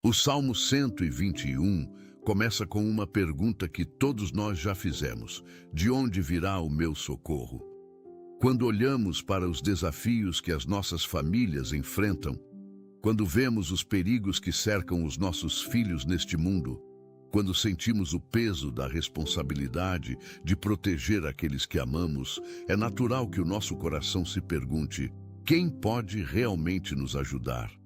O Salmo 121 começa com uma pergunta que todos nós já fizemos: de onde virá o meu socorro? Quando olhamos para os desafios que as nossas famílias enfrentam, quando vemos os perigos que cercam os nossos filhos neste mundo, quando sentimos o peso da responsabilidade de proteger aqueles que amamos, é natural que o nosso coração se pergunte: quem pode realmente nos ajudar?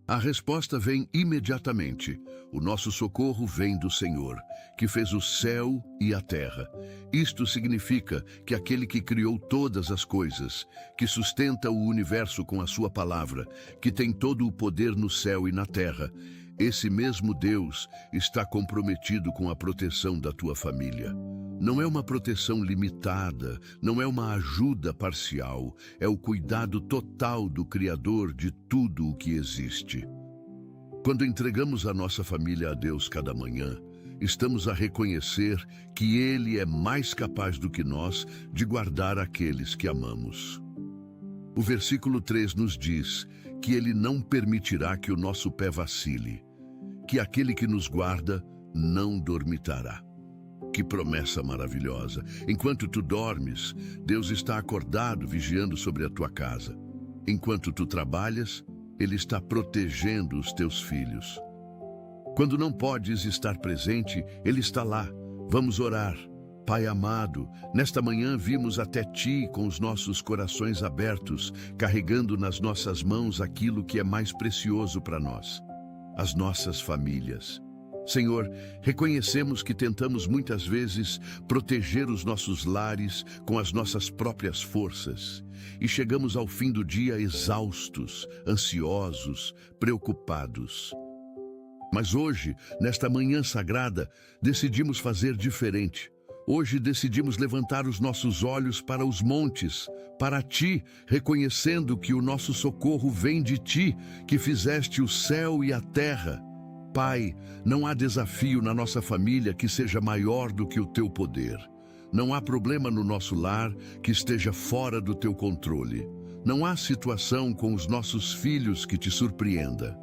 A resposta vem imediatamente. O nosso socorro vem do Senhor, que fez o céu e a terra. Isto significa que aquele que criou todas as coisas, que sustenta o universo com a sua palavra, que tem todo o poder no céu e na terra, esse mesmo Deus está comprometido com a proteção da tua família. Não é uma proteção limitada, não é uma ajuda parcial, é o cuidado total do Criador de tudo o que existe. Quando entregamos a nossa família a Deus cada manhã, estamos a reconhecer que Ele é mais capaz do que nós de guardar aqueles que amamos. O versículo 3 nos diz que Ele não permitirá que o nosso pé vacile, que aquele que nos guarda não dormitará. Que promessa maravilhosa! Enquanto tu dormes, Deus está acordado, vigiando sobre a tua casa. Enquanto tu trabalhas, Ele está protegendo os teus filhos. Quando não podes estar presente, Ele está lá. Vamos orar. Pai amado, nesta manhã vimos até Ti com os nossos corações abertos, carregando nas nossas mãos aquilo que é mais precioso para nós: as nossas famílias. Senhor, reconhecemos que tentamos muitas vezes proteger os nossos lares com as nossas próprias forças e chegamos ao fim do dia exaustos, ansiosos, preocupados. Mas hoje, nesta manhã sagrada, decidimos fazer diferente. Hoje decidimos levantar os nossos olhos para os montes, para Ti, reconhecendo que o nosso socorro vem de Ti, que fizeste o céu e a terra. Pai, não há desafio na nossa família que seja maior do que o Teu poder. Não há problema no nosso lar que esteja fora do Teu controle. Não há situação com os nossos filhos que Te surpreenda.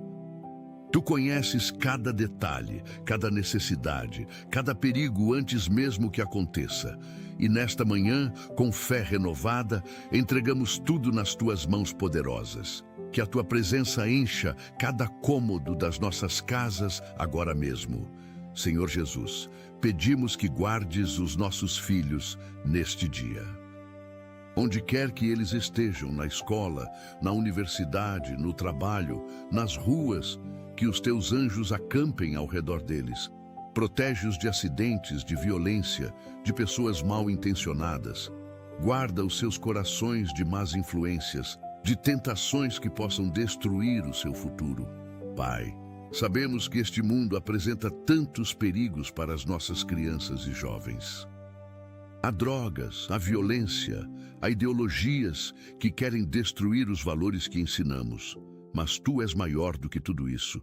Tu conheces cada detalhe, cada necessidade, cada perigo antes mesmo que aconteça. E nesta manhã, com fé renovada, entregamos tudo nas Tuas mãos poderosas. Que a Tua presença encha cada cômodo das nossas casas agora mesmo. Senhor Jesus, pedimos que guardes os nossos filhos neste dia. Onde quer que eles estejam, na escola, na universidade, no trabalho, nas ruas, que os Teus anjos acampem ao redor deles. Protege-os de acidentes, de violência, de pessoas mal intencionadas. Guarda os seus corações de más influências, de tentações que possam destruir o seu futuro. Pai, sabemos que este mundo apresenta tantos perigos para as nossas crianças e jovens. Há drogas, há violência, há ideologias que querem destruir os valores que ensinamos. Mas Tu és maior do que tudo isso.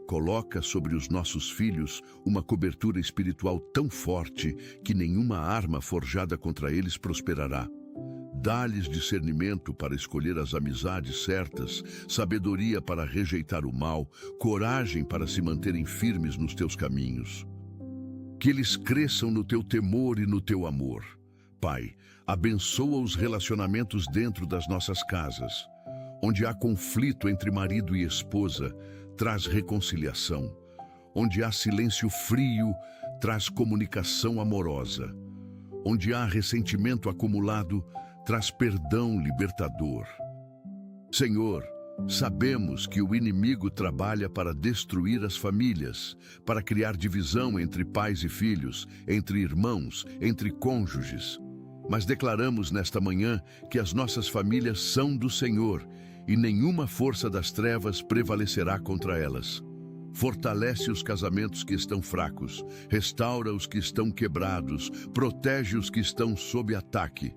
Coloca sobre os nossos filhos uma cobertura espiritual tão forte que nenhuma arma forjada contra eles prosperará. Dá-lhes discernimento para escolher as amizades certas, sabedoria para rejeitar o mal, coragem para se manterem firmes nos Teus caminhos. Que eles cresçam no Teu temor e no Teu amor. Pai, abençoa os relacionamentos dentro das nossas casas. Onde há conflito entre marido e esposa, traz reconciliação. Onde há silêncio frio, traz comunicação amorosa. Onde há ressentimento acumulado, traz perdão libertador. Senhor, sabemos que o inimigo trabalha para destruir as famílias, para criar divisão entre pais e filhos, entre irmãos, entre cônjuges. Mas declaramos nesta manhã que as nossas famílias são do Senhor e nenhuma força das trevas prevalecerá contra elas. Fortalece os casamentos que estão fracos, restaura os que estão quebrados, protege os que estão sob ataque.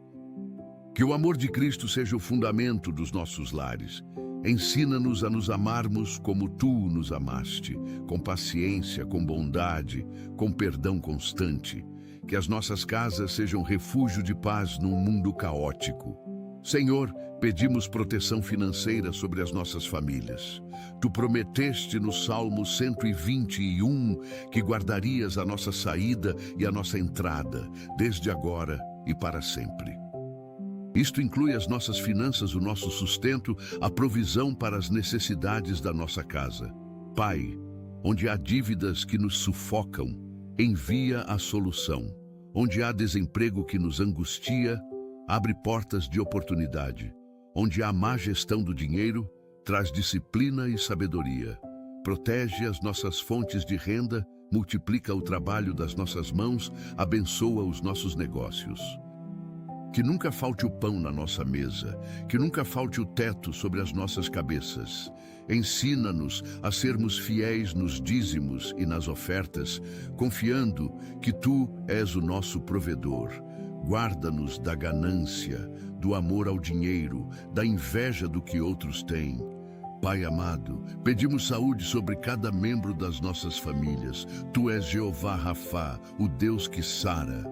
Que o amor de Cristo seja o fundamento dos nossos lares. Ensina-nos a nos amarmos como Tu nos amaste, com paciência, com bondade, com perdão constante. Que as nossas casas sejam refúgio de paz num mundo caótico. Senhor, pedimos proteção financeira sobre as nossas famílias. Tu prometeste no Salmo 121 que guardarias a nossa saída e a nossa entrada, desde agora e para sempre. Isto inclui as nossas finanças, o nosso sustento, a provisão para as necessidades da nossa casa. Pai, onde há dívidas que nos sufocam, envia a solução. Onde há desemprego que nos angustia, abre portas de oportunidade. Onde há má gestão do dinheiro, traz disciplina e sabedoria. Protege as nossas fontes de renda, multiplica o trabalho das nossas mãos, abençoa os nossos negócios. Que nunca falte o pão na nossa mesa, que nunca falte o teto sobre as nossas cabeças. Ensina-nos a sermos fiéis nos dízimos e nas ofertas, confiando que Tu és o nosso provedor. Guarda-nos da ganância, do amor ao dinheiro, da inveja do que outros têm. Pai amado, pedimos saúde sobre cada membro das nossas famílias. Tu és Jeová Rafá, o Deus que sara.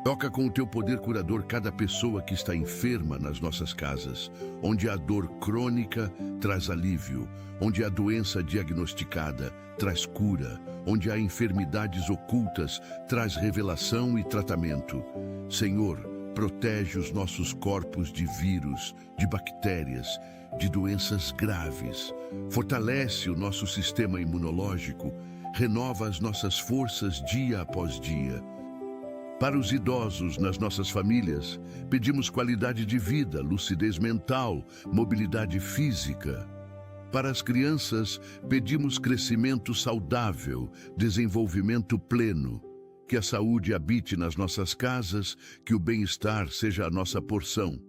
Toca com o Teu poder curador cada pessoa que está enferma nas nossas casas. Onde há dor crônica, traz alívio. Onde há doença diagnosticada, traz cura. Onde há enfermidades ocultas, traz revelação e tratamento. Senhor, protege os nossos corpos de vírus, de bactérias, de doenças graves. Fortalece o nosso sistema imunológico. Renova as nossas forças dia após dia. Para os idosos nas nossas famílias, pedimos qualidade de vida, lucidez mental, mobilidade física. Para as crianças, pedimos crescimento saudável, desenvolvimento pleno. Que a saúde habite nas nossas casas, que o bem-estar seja a nossa porção.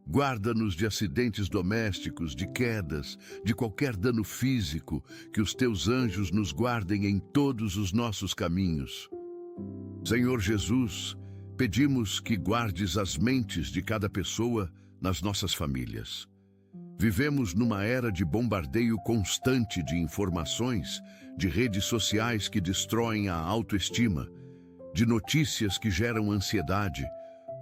Guarda-nos de acidentes domésticos, de quedas, de qualquer dano físico, que os Teus anjos nos guardem em todos os nossos caminhos. Senhor Jesus, pedimos que guardes as mentes de cada pessoa nas nossas famílias. Vivemos numa era de bombardeio constante de informações, de redes sociais que destroem a autoestima, de notícias que geram ansiedade.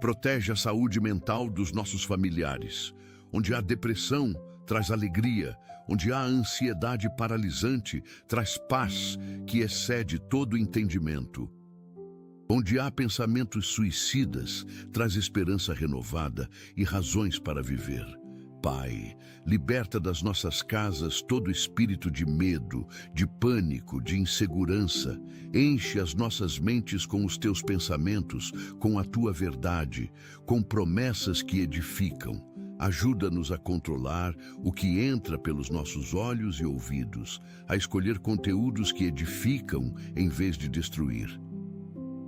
Protege a saúde mental dos nossos familiares. Onde há depressão, traz alegria. Onde há ansiedade paralisante, traz paz que excede todo entendimento. Onde há pensamentos suicidas, traz esperança renovada e razões para viver. Pai, liberta das nossas casas todo espírito de medo, de pânico, de insegurança. Enche as nossas mentes com os Teus pensamentos, com a Tua verdade, com promessas que edificam. Ajuda-nos a controlar o que entra pelos nossos olhos e ouvidos, a escolher conteúdos que edificam em vez de destruir.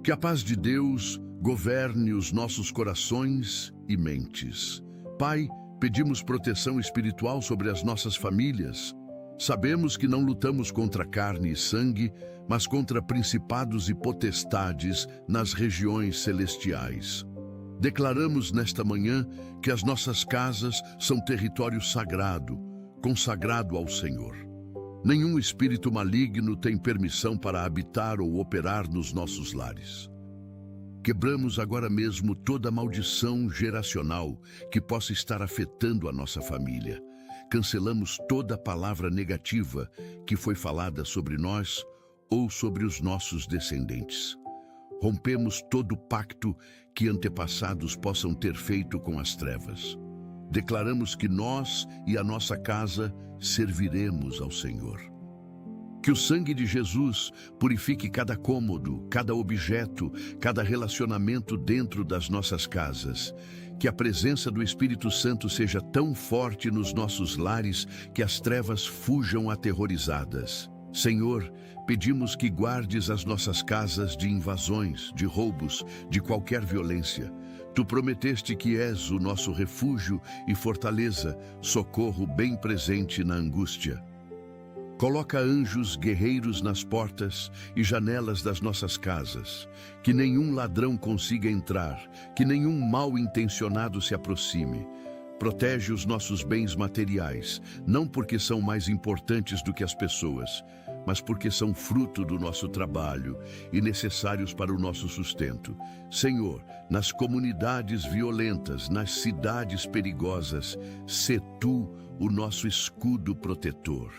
Que a paz de Deus governe os nossos corações e mentes. Pai, pedimos proteção espiritual sobre as nossas famílias. Sabemos que não lutamos contra carne e sangue, mas contra principados e potestades nas regiões celestiais. Declaramos nesta manhã que as nossas casas são território sagrado, consagrado ao Senhor. Nenhum espírito maligno tem permissão para habitar ou operar nos nossos lares. Quebramos agora mesmo toda maldição geracional que possa estar afetando a nossa família. Cancelamos toda palavra negativa que foi falada sobre nós ou sobre os nossos descendentes. Rompemos todo pacto que antepassados possam ter feito com as trevas. Declaramos que nós e a nossa casa serviremos ao Senhor. Que o sangue de Jesus purifique cada cômodo, cada objeto, cada relacionamento dentro das nossas casas. Que a presença do Espírito Santo seja tão forte nos nossos lares que as trevas fujam aterrorizadas. Senhor, pedimos que guardes as nossas casas de invasões, de roubos, de qualquer violência. Tu prometeste que és o nosso refúgio e fortaleza, socorro bem presente na angústia. Coloca anjos guerreiros nas portas e janelas das nossas casas, que nenhum ladrão consiga entrar, que nenhum mal-intencionado se aproxime. Protege os nossos bens materiais, não porque são mais importantes do que as pessoas, mas porque são fruto do nosso trabalho e necessários para o nosso sustento. Senhor, nas comunidades violentas, nas cidades perigosas, sê tu o nosso escudo protetor.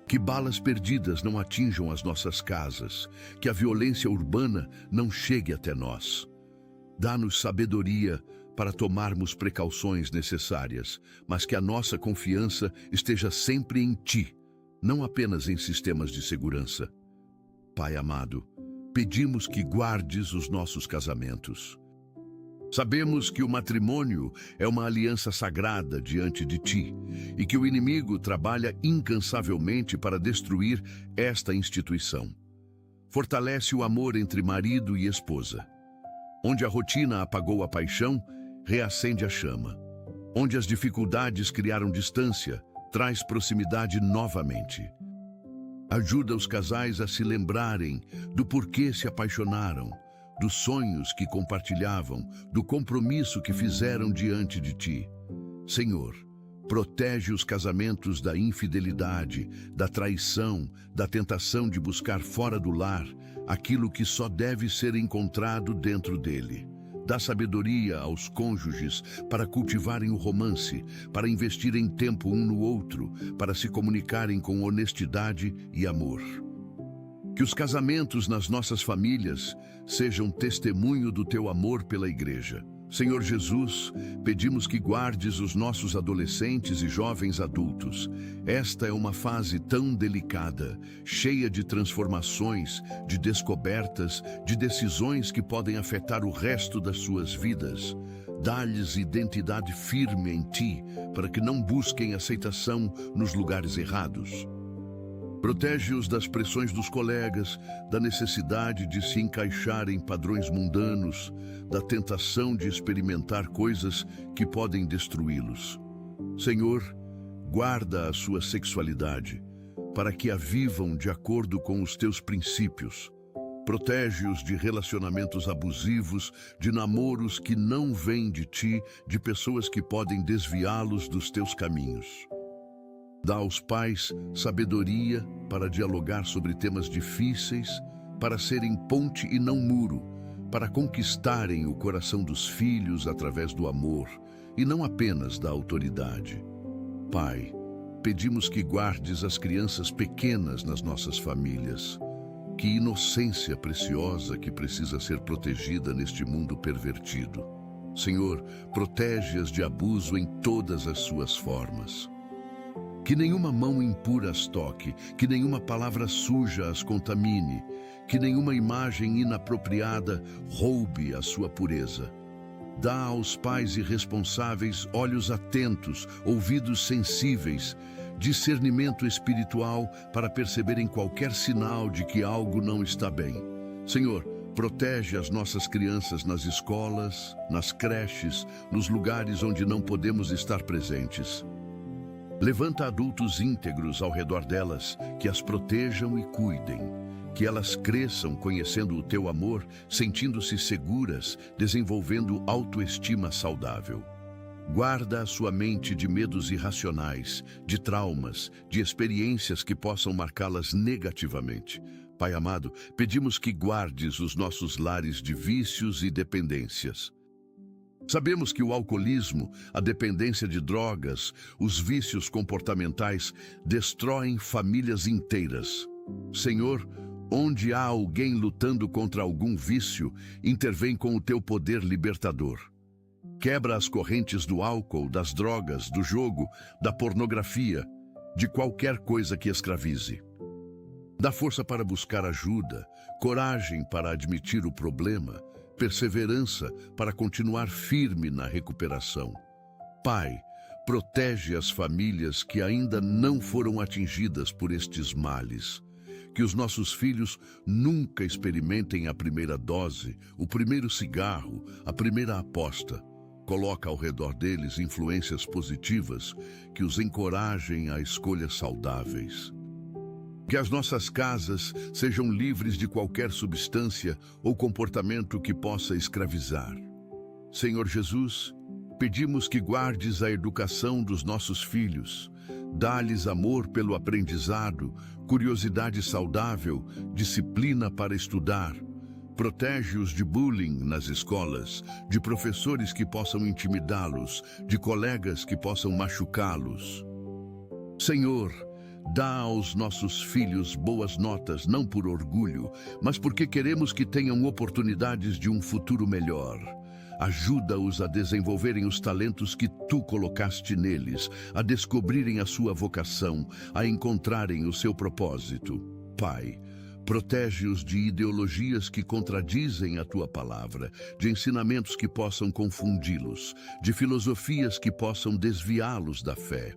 Que balas perdidas não atinjam as nossas casas, que a violência urbana não chegue até nós. Dá-nos sabedoria para tomarmos precauções necessárias, mas que a nossa confiança esteja sempre em Ti, não apenas em sistemas de segurança. Pai amado, pedimos que guardes os nossos casamentos. Sabemos que o matrimônio é uma aliança sagrada diante de Ti e que o inimigo trabalha incansavelmente para destruir esta instituição. Fortalece o amor entre marido e esposa. Onde a rotina apagou a paixão, reacende a chama. Onde as dificuldades criaram distância, traz proximidade novamente. Ajuda os casais a se lembrarem do porquê se apaixonaram, dos sonhos que compartilhavam, do compromisso que fizeram diante de Ti. Senhor, protege os casamentos da infidelidade, da traição, da tentação de buscar fora do lar aquilo que só deve ser encontrado dentro dele. Dá sabedoria aos cônjuges para cultivarem o romance, para investirem tempo um no outro, para se comunicarem com honestidade e amor. Que os casamentos nas nossas famílias sejam testemunho do Teu amor pela Igreja. Senhor Jesus, pedimos que guardes os nossos adolescentes e jovens adultos. Esta é uma fase tão delicada, cheia de transformações, de descobertas, de decisões que podem afetar o resto das suas vidas. Dá-lhes identidade firme em Ti, para que não busquem aceitação nos lugares errados. Protege-os das pressões dos colegas, da necessidade de se encaixar em padrões mundanos, da tentação de experimentar coisas que podem destruí-los. Senhor, guarda a sua sexualidade, para que a vivam de acordo com os Teus princípios. Protege-os de relacionamentos abusivos, de namoros que não vêm de Ti, de pessoas que podem desviá-los dos Teus caminhos. Dá aos pais sabedoria para dialogar sobre temas difíceis, para serem ponte e não muro, para conquistarem o coração dos filhos através do amor e não apenas da autoridade. Pai, pedimos que guardes as crianças pequenas nas nossas famílias. Que inocência preciosa que precisa ser protegida neste mundo pervertido. Senhor, protege-as de abuso em todas as suas formas. Que nenhuma mão impura as toque, que nenhuma palavra suja as contamine, que nenhuma imagem inapropriada roube a sua pureza. Dá aos pais irresponsáveis olhos atentos, ouvidos sensíveis, discernimento espiritual para perceberem qualquer sinal de que algo não está bem. Senhor, protege as nossas crianças nas escolas, nas creches, nos lugares onde não podemos estar presentes. Levanta adultos íntegros ao redor delas, que as protejam e cuidem. Que elas cresçam conhecendo o Teu amor, sentindo-se seguras, desenvolvendo autoestima saudável. Guarda a sua mente de medos irracionais, de traumas, de experiências que possam marcá-las negativamente. Pai amado, pedimos que guardes os nossos lares de vícios e dependências. Sabemos que o alcoolismo, a dependência de drogas, os vícios comportamentais destroem famílias inteiras. Senhor, onde há alguém lutando contra algum vício, intervém com o Teu poder libertador. Quebra as correntes do álcool, das drogas, do jogo, da pornografia, de qualquer coisa que escravize. Dá força para buscar ajuda, coragem para admitir o problema, perseverança para continuar firme na recuperação. Pai, protege as famílias que ainda não foram atingidas por estes males. Que os nossos filhos nunca experimentem a primeira dose, o primeiro cigarro, a primeira aposta. Coloca ao redor deles influências positivas que os encorajem a escolhas saudáveis. Que as nossas casas sejam livres de qualquer substância ou comportamento que possa escravizar. Senhor Jesus, pedimos que guardes a educação dos nossos filhos. Dá-lhes amor pelo aprendizado, curiosidade saudável, disciplina para estudar. Protege-os de bullying nas escolas, de professores que possam intimidá-los, de colegas que possam machucá-los. Senhor, dá aos nossos filhos boas notas, não por orgulho, mas porque queremos que tenham oportunidades de um futuro melhor. Ajuda-os a desenvolverem os talentos que tu colocaste neles, a descobrirem a sua vocação, a encontrarem o seu propósito. Pai, protege-os de ideologias que contradizem a tua palavra, de ensinamentos que possam confundi-los, de filosofias que possam desviá-los da fé.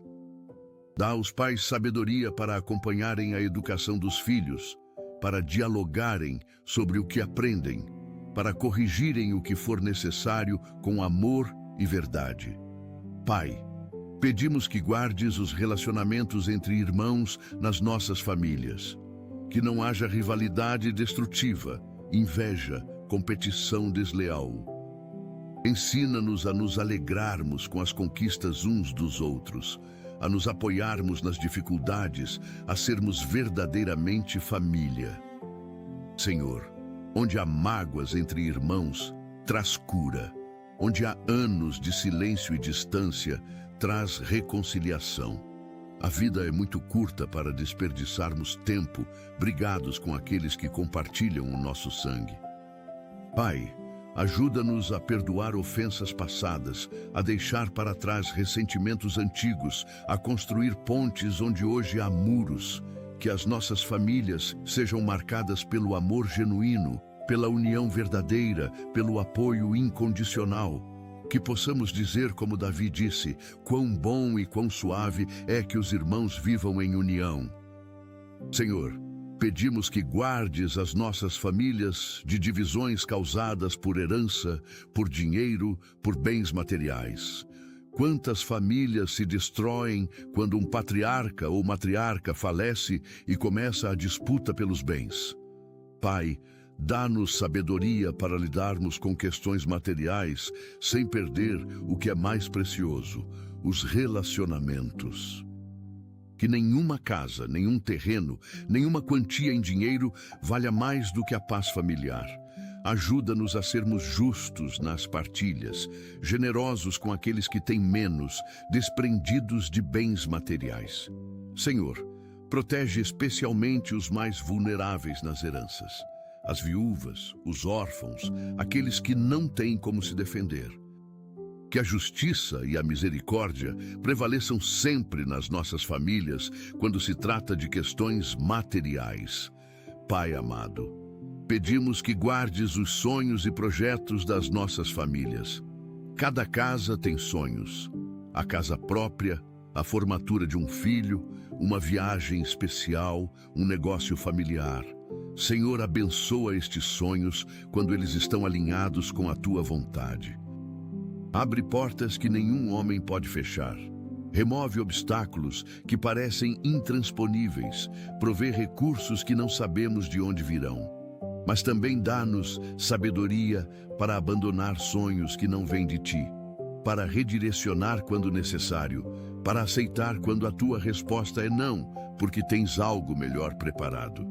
Dá aos pais sabedoria para acompanharem a educação dos filhos, para dialogarem sobre o que aprendem, para corrigirem o que for necessário com amor e verdade. Pai, pedimos que guardes os relacionamentos entre irmãos nas nossas famílias, que não haja rivalidade destrutiva, inveja, competição desleal. Ensina-nos a nos alegrarmos com as conquistas uns dos outros, a nos apoiarmos nas dificuldades, a sermos verdadeiramente família. Senhor, onde há mágoas entre irmãos, traz cura. Onde há anos de silêncio e distância, traz reconciliação. A vida é muito curta para desperdiçarmos tempo brigados com aqueles que compartilham o nosso sangue. Pai, ajuda-nos a perdoar ofensas passadas, a deixar para trás ressentimentos antigos, a construir pontes onde hoje há muros, que as nossas famílias sejam marcadas pelo amor genuíno, pela união verdadeira, pelo apoio incondicional. Que possamos dizer como Davi disse, quão bom e quão suave é que os irmãos vivam em união. Senhor, pedimos que guardes as nossas famílias de divisões causadas por herança, por dinheiro, por bens materiais. Quantas famílias se destroem quando um patriarca ou matriarca falece e começa a disputa pelos bens. Pai, dá-nos sabedoria para lidarmos com questões materiais sem perder o que é mais precioso, os relacionamentos. Que nenhuma casa, nenhum terreno, nenhuma quantia em dinheiro valha mais do que a paz familiar. Ajuda-nos a sermos justos nas partilhas, generosos com aqueles que têm menos, desprendidos de bens materiais. Senhor, protege especialmente os mais vulneráveis nas heranças, as viúvas, os órfãos, aqueles que não têm como se defender. Que a justiça e a misericórdia prevaleçam sempre nas nossas famílias quando se trata de questões materiais. Pai amado, pedimos que guardes os sonhos e projetos das nossas famílias. Cada casa tem sonhos. A casa própria, a formatura de um filho, uma viagem especial, um negócio familiar. Senhor, abençoa estes sonhos quando eles estão alinhados com a tua vontade. Abre portas que nenhum homem pode fechar. Remove obstáculos que parecem intransponíveis. Provê recursos que não sabemos de onde virão. Mas também dá-nos sabedoria para abandonar sonhos que não vêm de ti, para redirecionar quando necessário, para aceitar quando a tua resposta é não, porque tens algo melhor preparado.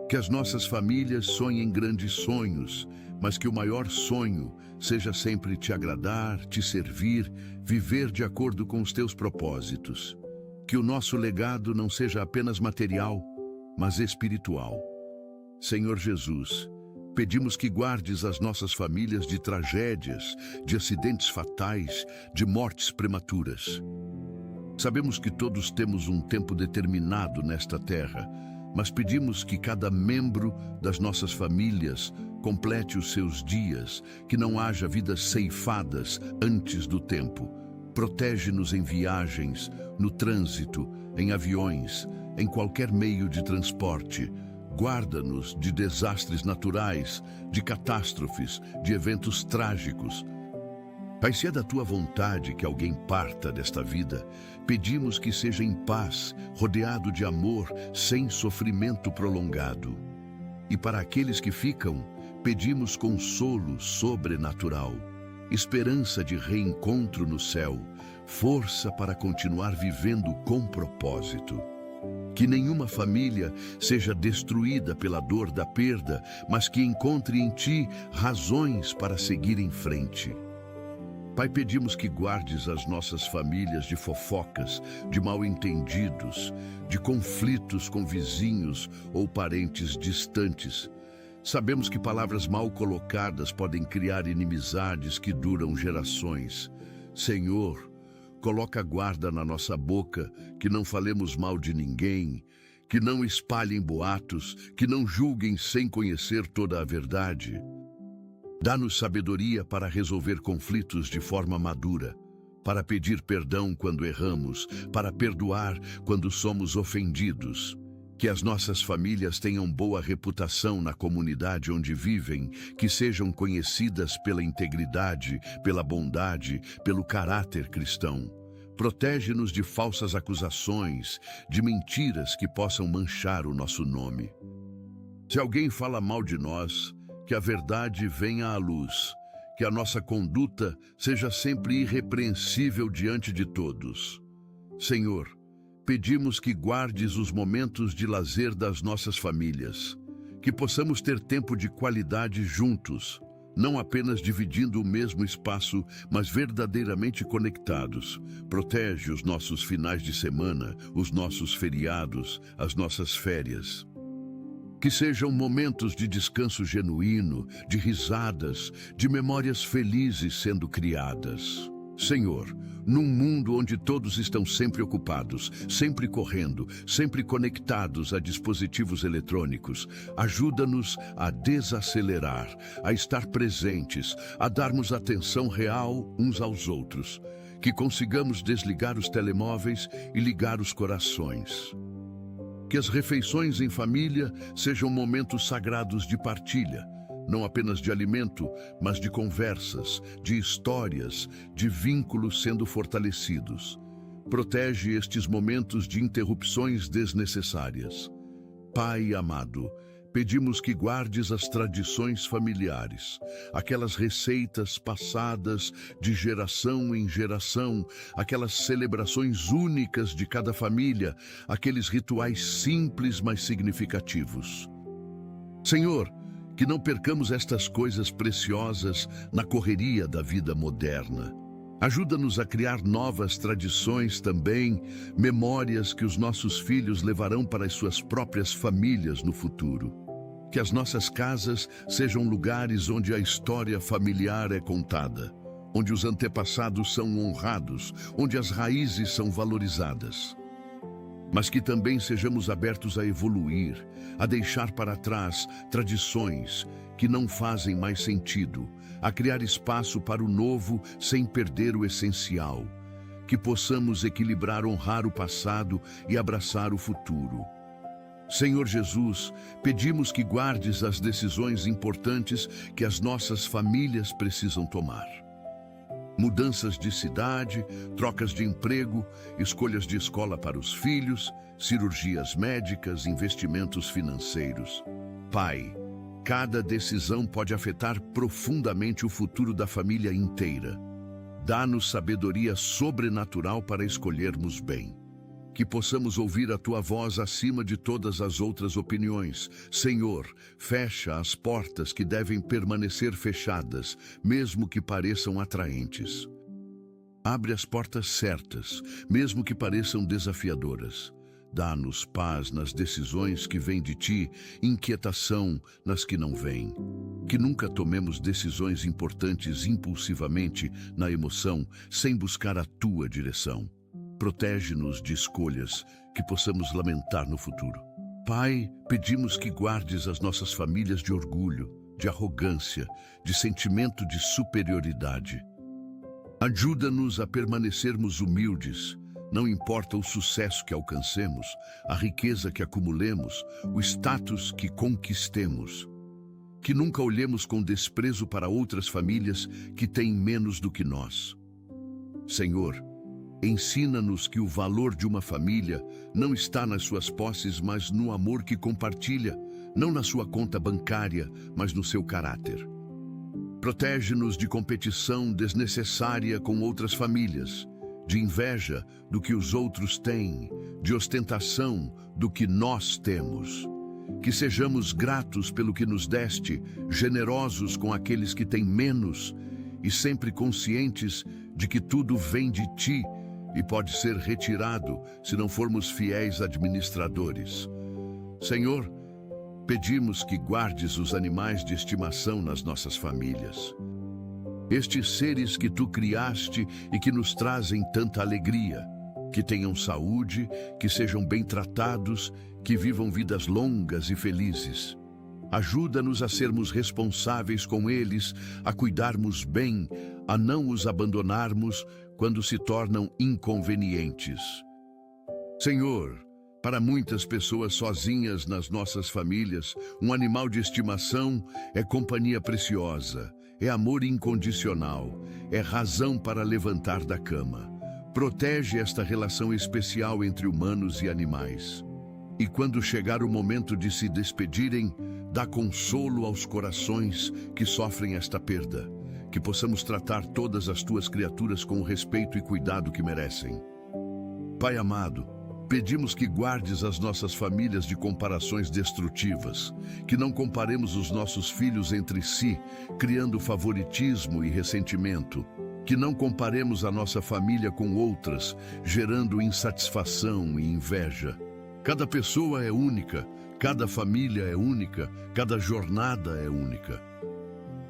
Que as nossas famílias sonhem grandes sonhos, mas que o maior sonho seja sempre te agradar, te servir, viver de acordo com os teus propósitos. Que o nosso legado não seja apenas material, mas espiritual. Senhor Jesus, pedimos que guardes as nossas famílias de tragédias, de acidentes fatais, de mortes prematuras. Sabemos que todos temos um tempo determinado nesta terra, mas pedimos que cada membro das nossas famílias complete os seus dias, que não haja vidas ceifadas antes do tempo. Protege-nos em viagens, no trânsito, em aviões, em qualquer meio de transporte. Guarda-nos de desastres naturais, de catástrofes, de eventos trágicos. Pai, se é da tua vontade que alguém parta desta vida, pedimos que seja em paz, rodeado de amor, sem sofrimento prolongado. E para aqueles que ficam, pedimos consolo sobrenatural. esperança de reencontro no céu, força para continuar vivendo com propósito. Que nenhuma família seja destruída pela dor da perda, mas que encontre em Ti razões para seguir em frente. Pai, pedimos que guardes as nossas famílias de fofocas, de mal-entendidos, de conflitos com vizinhos ou parentes distantes. Sabemos que palavras mal colocadas podem criar inimizades que duram gerações. Senhor, coloca guarda na nossa boca, que não falemos mal de ninguém, que não espalhem boatos, que não julguem sem conhecer toda a verdade. Dá-nos sabedoria para resolver conflitos de forma madura, para pedir perdão quando erramos, para perdoar quando somos ofendidos. Que as nossas famílias tenham boa reputação na comunidade onde vivem, que sejam conhecidas pela integridade, pela bondade, pelo caráter cristão. Protege-nos de falsas acusações, de mentiras que possam manchar o nosso nome. Se alguém fala mal de nós, que a verdade venha à luz, que a nossa conduta seja sempre irrepreensível diante de todos. Senhor, pedimos que guardes os momentos de lazer das nossas famílias, que possamos ter tempo de qualidade juntos, não apenas dividindo o mesmo espaço, mas verdadeiramente conectados. Protege os nossos finais de semana, os nossos feriados, as nossas férias. Que sejam momentos de descanso genuíno, de risadas, de memórias felizes sendo criadas. Senhor, num mundo onde todos estão sempre ocupados, sempre correndo, sempre conectados a dispositivos eletrônicos, ajuda-nos a desacelerar, a estar presentes, a darmos atenção real uns aos outros, que consigamos desligar os telemóveis e ligar os corações. Que as refeições em família sejam momentos sagrados de partilha, não apenas de alimento, mas de conversas, de histórias, de vínculos sendo fortalecidos. Protege estes momentos de interrupções desnecessárias. Pai amado, pedimos que guardes as tradições familiares, aquelas receitas passadas de geração em geração, aquelas celebrações únicas de cada família, aqueles rituais simples, mas significativos. Senhor, que não percamos estas coisas preciosas na correria da vida moderna. Ajuda-nos a criar novas tradições também, memórias que os nossos filhos levarão para as suas próprias famílias no futuro. Que as nossas casas sejam lugares onde a história familiar é contada, onde os antepassados são honrados, onde as raízes são valorizadas. Mas que também sejamos abertos a evoluir, a deixar para trás tradições que não fazem mais sentido, a criar espaço para o novo sem perder o essencial. Que possamos equilibrar, honrar o passado e abraçar o futuro. Senhor Jesus, pedimos que guardes as decisões importantes que as nossas famílias precisam tomar. Mudanças de cidade, trocas de emprego, escolhas de escola para os filhos, cirurgias médicas, investimentos financeiros. Pai, cada decisão pode afetar profundamente o futuro da família inteira. Dá-nos sabedoria sobrenatural para escolhermos bem. Que possamos ouvir a Tua voz acima de todas as outras opiniões. Senhor, fecha as portas que devem permanecer fechadas, mesmo que pareçam atraentes. Abre as portas certas, mesmo que pareçam desafiadoras. Dá-nos paz nas decisões que vêm de Ti, inquietação nas que não vêm. Que nunca tomemos decisões importantes impulsivamente, na emoção, sem buscar a Tua direção. Protege-nos de escolhas que possamos lamentar no futuro. Pai, pedimos que guardes as nossas famílias de orgulho, de arrogância, de sentimento de superioridade. Ajuda-nos a permanecermos humildes, não importa o sucesso que alcancemos, a riqueza que acumulemos, o status que conquistemos. Que nunca olhemos com desprezo para outras famílias que têm menos do que nós. Senhor, ensina-nos que o valor de uma família não está nas suas posses, mas no amor que compartilha, não na sua conta bancária, mas no seu caráter. Protege-nos de competição desnecessária com outras famílias, de inveja do que os outros têm, de ostentação do que nós temos. Que sejamos gratos pelo que nos deste, generosos com aqueles que têm menos e sempre conscientes de que tudo vem de ti e pode ser retirado se não formos fiéis administradores. Senhor, pedimos que guardes os animais de estimação nas nossas famílias. Estes seres que tu criaste e que nos trazem tanta alegria, que tenham saúde, que sejam bem tratados, que vivam vidas longas e felizes. Ajuda-nos a sermos responsáveis com eles, a cuidarmos bem, a não os abandonarmos quando se tornam inconvenientes. Senhor, para muitas pessoas sozinhas nas nossas famílias, um animal de estimação é companhia preciosa, é amor incondicional, é razão para levantar da cama. Protege esta relação especial entre humanos e animais. E quando chegar o momento de se despedirem, dá consolo aos corações que sofrem esta perda, que possamos tratar todas as tuas criaturas com o respeito e cuidado que merecem. Pai amado, pedimos que guardes as nossas famílias de comparações destrutivas, que não comparemos os nossos filhos entre si, criando favoritismo e ressentimento, que não comparemos a nossa família com outras, gerando insatisfação e inveja. Cada pessoa é única, cada família é única, cada jornada é única.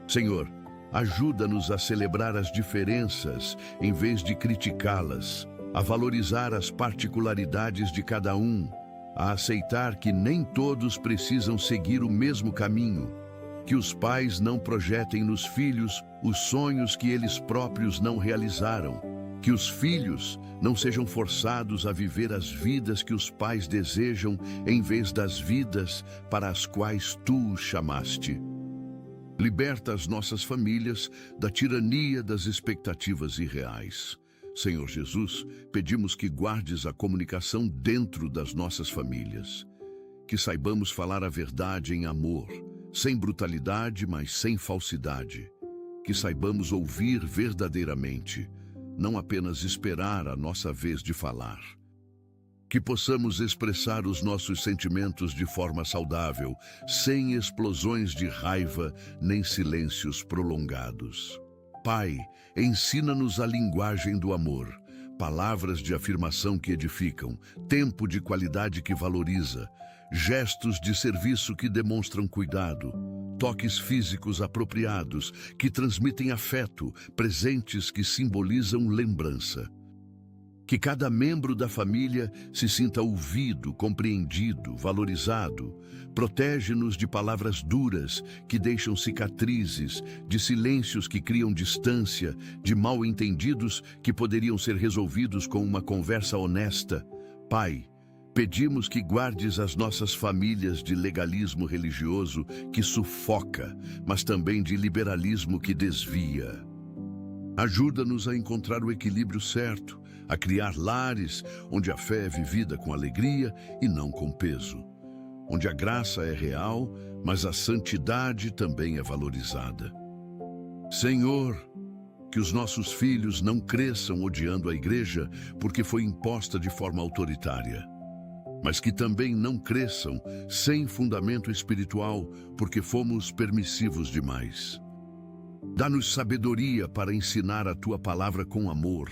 Senhor, ajuda-nos a celebrar as diferenças em vez de criticá-las, a valorizar as particularidades de cada um, a aceitar que nem todos precisam seguir o mesmo caminho, que os pais não projetem nos filhos os sonhos que eles próprios não realizaram, que os filhos não sejam forçados a viver as vidas que os pais desejam em vez das vidas para as quais tu os chamaste. Liberta as nossas famílias da tirania das expectativas irreais. Senhor Jesus, pedimos que guardes a comunicação dentro das nossas famílias, que saibamos falar a verdade em amor, sem brutalidade, mas sem falsidade, que saibamos ouvir verdadeiramente, não apenas esperar a nossa vez de falar. Que possamos expressar os nossos sentimentos de forma saudável, sem explosões de raiva nem silêncios prolongados. Pai, ensina-nos a linguagem do amor, palavras de afirmação que edificam, tempo de qualidade que valoriza, gestos de serviço que demonstram cuidado, toques físicos apropriados que transmitem afeto, presentes que simbolizam lembrança. Que cada membro da família se sinta ouvido, compreendido, valorizado. Protege-nos de palavras duras que deixam cicatrizes, de silêncios que criam distância, de mal-entendidos que poderiam ser resolvidos com uma conversa honesta. Pai, pedimos que guardes as nossas famílias de legalismo religioso que sufoca, mas também de liberalismo que desvia. Ajuda-nos a encontrar o equilíbrio certo, a criar lares onde a fé é vivida com alegria e não com peso, onde a graça é real, mas a santidade também é valorizada. Senhor, que os nossos filhos não cresçam odiando a igreja porque foi imposta de forma autoritária, mas que também não cresçam sem fundamento espiritual porque fomos permissivos demais. Dá-nos sabedoria para ensinar a Tua palavra com amor,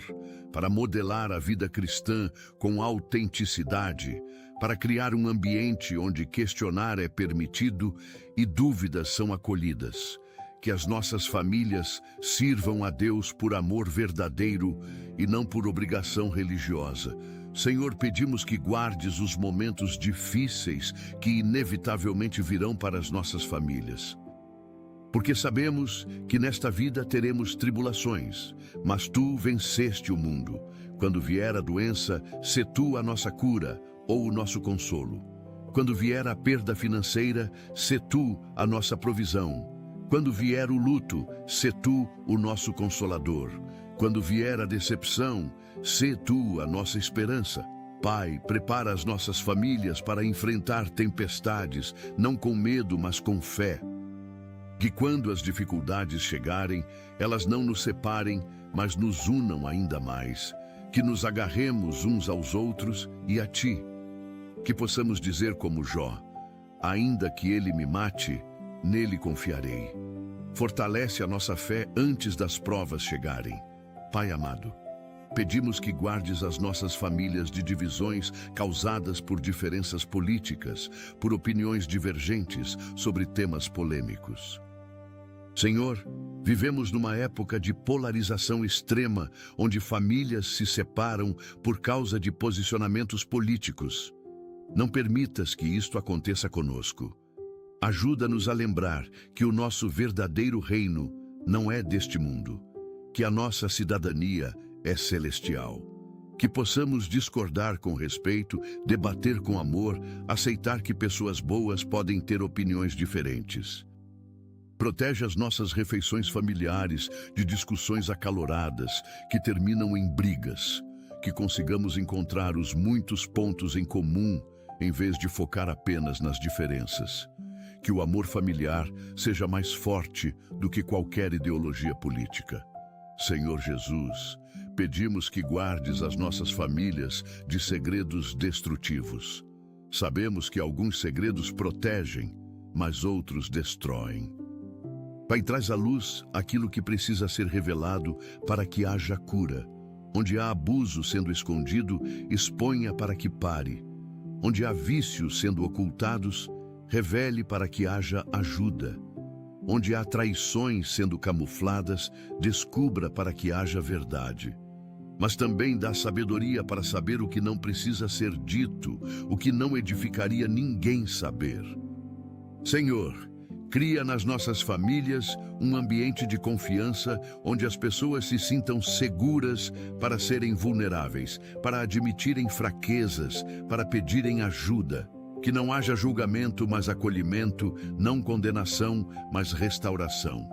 para modelar a vida cristã com autenticidade, para criar um ambiente onde questionar é permitido e dúvidas são acolhidas. Que as nossas famílias sirvam a Deus por amor verdadeiro e não por obrigação religiosa. Senhor, pedimos que guardes os momentos difíceis que inevitavelmente virão para as nossas famílias. Porque sabemos que nesta vida teremos tribulações, mas Tu venceste o mundo. Quando vier a doença, sê Tu a nossa cura ou o nosso consolo. Quando vier a perda financeira, sê Tu a nossa provisão. Quando vier o luto, sê Tu o nosso consolador. Quando vier a decepção, sê Tu a nossa esperança. Pai, prepara as nossas famílias para enfrentar tempestades, não com medo, mas com fé. Que quando as dificuldades chegarem, elas não nos separem, mas nos unam ainda mais. Que nos agarremos uns aos outros e a Ti. Que possamos dizer como Jó: ainda que ele me mate, nele confiarei. Fortalece a nossa fé antes das provas chegarem. Pai amado, pedimos que guardes as nossas famílias de divisões causadas por diferenças políticas, por opiniões divergentes sobre temas polêmicos. Senhor, vivemos numa época de polarização extrema, onde famílias se separam por causa de posicionamentos políticos. Não permitas que isto aconteça conosco. Ajuda-nos a lembrar que o nosso verdadeiro reino não é deste mundo, que a nossa cidadania é celestial. Que possamos discordar com respeito, debater com amor, aceitar que pessoas boas podem ter opiniões diferentes. Protege as nossas refeições familiares de discussões acaloradas que terminam em brigas. Que consigamos encontrar os muitos pontos em comum em vez de focar apenas nas diferenças. Que o amor familiar seja mais forte do que qualquer ideologia política. Senhor Jesus, pedimos que guardes as nossas famílias de segredos destrutivos. Sabemos que alguns segredos protegem, mas outros destroem. Pai, traz à luz aquilo que precisa ser revelado para que haja cura. Onde há abuso sendo escondido, exponha para que pare. Onde há vícios sendo ocultados, revele para que haja ajuda. Onde há traições sendo camufladas, descubra para que haja verdade. Mas também dá sabedoria para saber o que não precisa ser dito, o que não edificaria ninguém saber. Senhor, cria nas nossas famílias um ambiente de confiança onde as pessoas se sintam seguras para serem vulneráveis, para admitirem fraquezas, para pedirem ajuda. Que não haja julgamento, mas acolhimento, não condenação, mas restauração.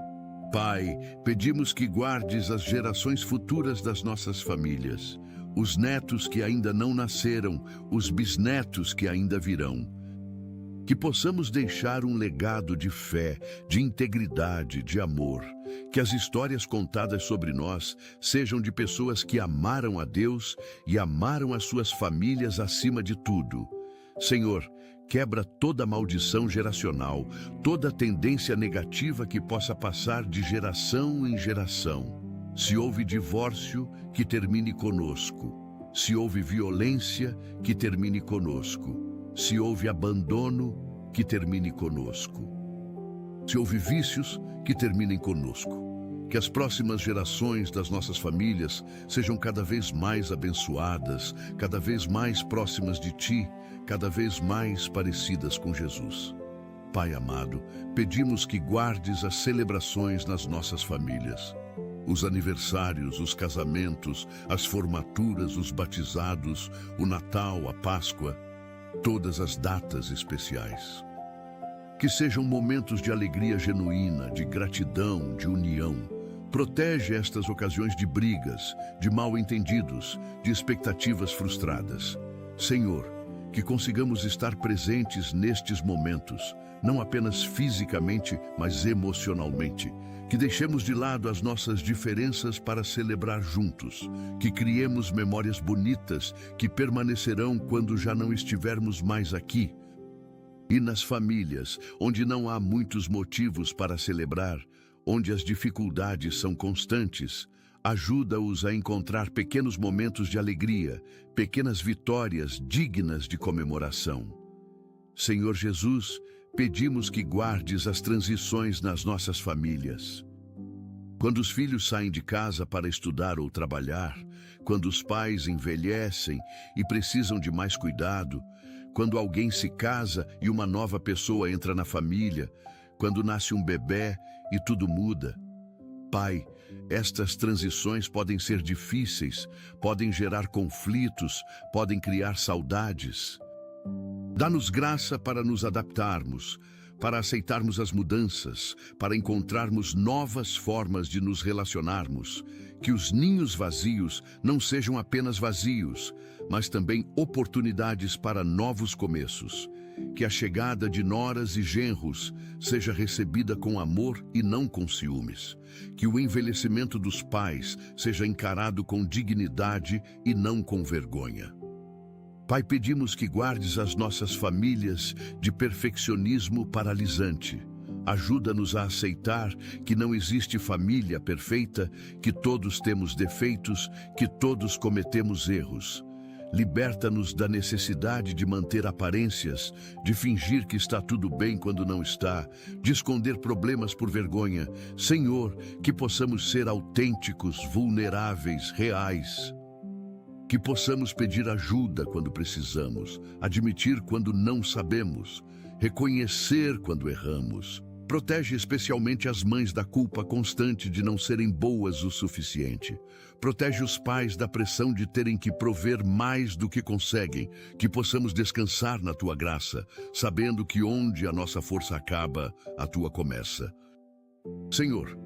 Pai, pedimos que guardes as gerações futuras das nossas famílias, os netos que ainda não nasceram, os bisnetos que ainda virão. Que possamos deixar um legado de fé, de integridade, de amor. Que as histórias contadas sobre nós sejam de pessoas que amaram a Deus e amaram as suas famílias acima de tudo. Senhor, quebra toda maldição geracional, toda tendência negativa que possa passar de geração em geração. Se houve divórcio, que termine conosco. Se houve violência, que termine conosco. Se houve abandono, que termine conosco. Se houve vícios, que terminem conosco. Que as próximas gerações das nossas famílias sejam cada vez mais abençoadas, cada vez mais próximas de Ti, cada vez mais parecidas com Jesus. Pai amado, pedimos que guardes as celebrações nas nossas famílias. Os aniversários, os casamentos, as formaturas, os batizados, o Natal, a Páscoa, todas as datas especiais. Que sejam momentos de alegria genuína, de gratidão, de união. Protege estas ocasiões de brigas, de mal-entendidos, de expectativas frustradas. Senhor, que consigamos estar presentes nestes momentos, não apenas fisicamente, mas emocionalmente. Que deixemos de lado as nossas diferenças para celebrar juntos. Que criemos memórias bonitas que permanecerão quando já não estivermos mais aqui. E nas famílias, onde não há muitos motivos para celebrar, onde as dificuldades são constantes, ajuda-os a encontrar pequenos momentos de alegria, pequenas vitórias dignas de comemoração. Senhor Jesus, pedimos que guardes as transições nas nossas famílias. Quando os filhos saem de casa para estudar ou trabalhar, quando os pais envelhecem e precisam de mais cuidado, quando alguém se casa e uma nova pessoa entra na família, quando nasce um bebê e tudo muda. Pai, estas transições podem ser difíceis, podem gerar conflitos, podem criar saudades. Dá-nos graça para nos adaptarmos, para aceitarmos as mudanças, para encontrarmos novas formas de nos relacionarmos. Que os ninhos vazios não sejam apenas vazios, mas também oportunidades para novos começos. que a chegada de noras e genros seja recebida com amor e não com ciúmes. Que o envelhecimento dos pais seja encarado com dignidade e não com vergonha. Pai, pedimos que guardes as nossas famílias de perfeccionismo paralisante. Ajuda-nos a aceitar que não existe família perfeita, que todos temos defeitos, que todos cometemos erros. Liberta-nos da necessidade de manter aparências, de fingir que está tudo bem quando não está, de esconder problemas por vergonha. Senhor, que possamos ser autênticos, vulneráveis, reais. Que possamos pedir ajuda quando precisamos, admitir quando não sabemos, reconhecer quando erramos. Protege especialmente as mães da culpa constante de não serem boas o suficiente. Protege os pais da pressão de terem que prover mais do que conseguem, que possamos descansar na Tua graça, sabendo que onde a nossa força acaba, a Tua começa. Senhor,